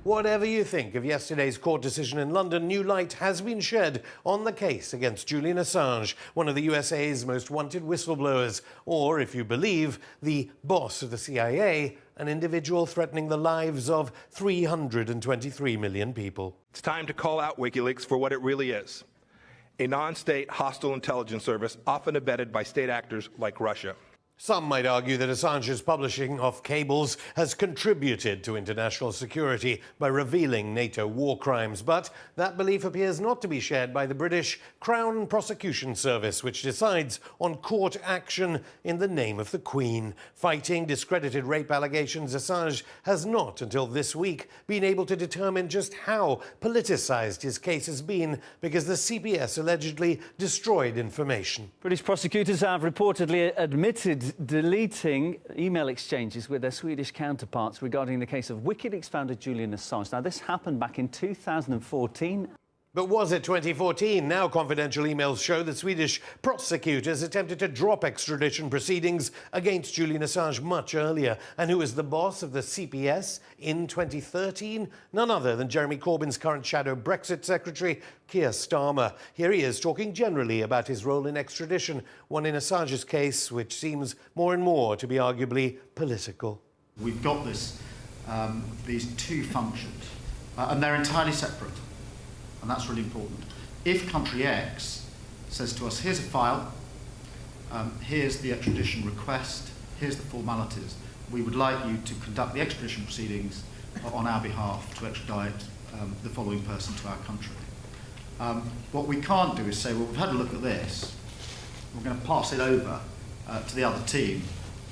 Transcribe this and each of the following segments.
Whatever you think of yesterday's court decision in London, new light has been shed on the case against Julian Assange, one of the USA's most wanted whistleblowers, or, if you believe, the boss of the CIA, an individual threatening the lives of 323 million people. It's time to call out WikiLeaks for what it really is: a non-state hostile intelligence service often abetted by state actors like Russia. Some might argue that Assange's publishing of cables has contributed to international security by revealing NATO war crimes, but that belief appears not to be shared by the British Crown Prosecution Service, which decides on court action in the name of the Queen. Fighting discredited rape allegations, Assange has not, until this week, been able to determine just how politicised his case has been because the CPS allegedly destroyed information. British prosecutors have reportedly admitted deleting email exchanges with their Swedish counterparts regarding the case of WikiLeaks founder Julian Assange. Now, this happened back in 2014. But was it 2014? Now confidential emails show that Swedish prosecutors attempted to drop extradition proceedings against Julian Assange much earlier. And who was the boss of the CPS in 2013? None other than Jeremy Corbyn's current shadow Brexit secretary, Keir Starmer. Here he is talking generally about his role in extradition, one in Assange's case which seems more and more to be arguably political. We've got these two functions, and they're entirely separate. And that's really important. If country X says to us, here's a file, here's the extradition request, here's the formalities, we would like you to conduct the extradition proceedings on our behalf to extradite the following person to our country. What we can't do is say, well, we've had a look at this, we're going to pass it over to the other team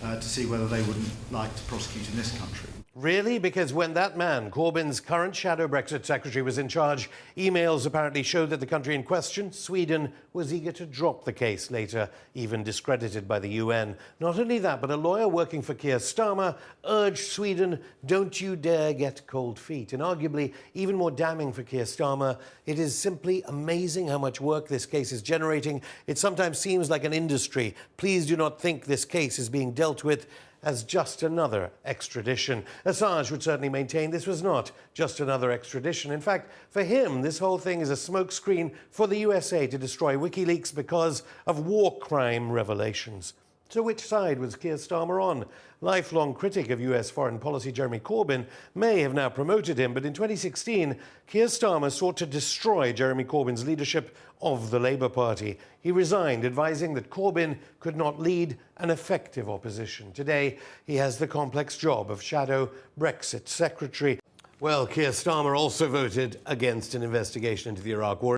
to see whether they wouldn't like to prosecute in this country. Really? Because when that man, Corbyn's current shadow Brexit secretary, was in charge, emails apparently showed that the country in question, Sweden, was eager to drop the case, later even discredited by the UN. Not only that, but a lawyer working for Keir Starmer urged Sweden, don't you dare get cold feet. And arguably even more damning for Keir Starmer, it is simply amazing how much work this case is generating. It sometimes seems like an industry. Please do not think this case is being dealt with as just another extradition. Assange would certainly maintain this was not just another extradition. In fact, for him, this whole thing is a smokescreen for the USA to destroy WikiLeaks because of war crime revelations. So which side was Keir Starmer on? Lifelong critic of US foreign policy Jeremy Corbyn may have now promoted him, but in 2016, Keir Starmer sought to destroy Jeremy Corbyn's leadership of the Labour Party. He resigned, advising that Corbyn could not lead an effective opposition. Today, he has the complex job of shadow Brexit secretary. Well, Keir Starmer also voted against an investigation into the Iraq War.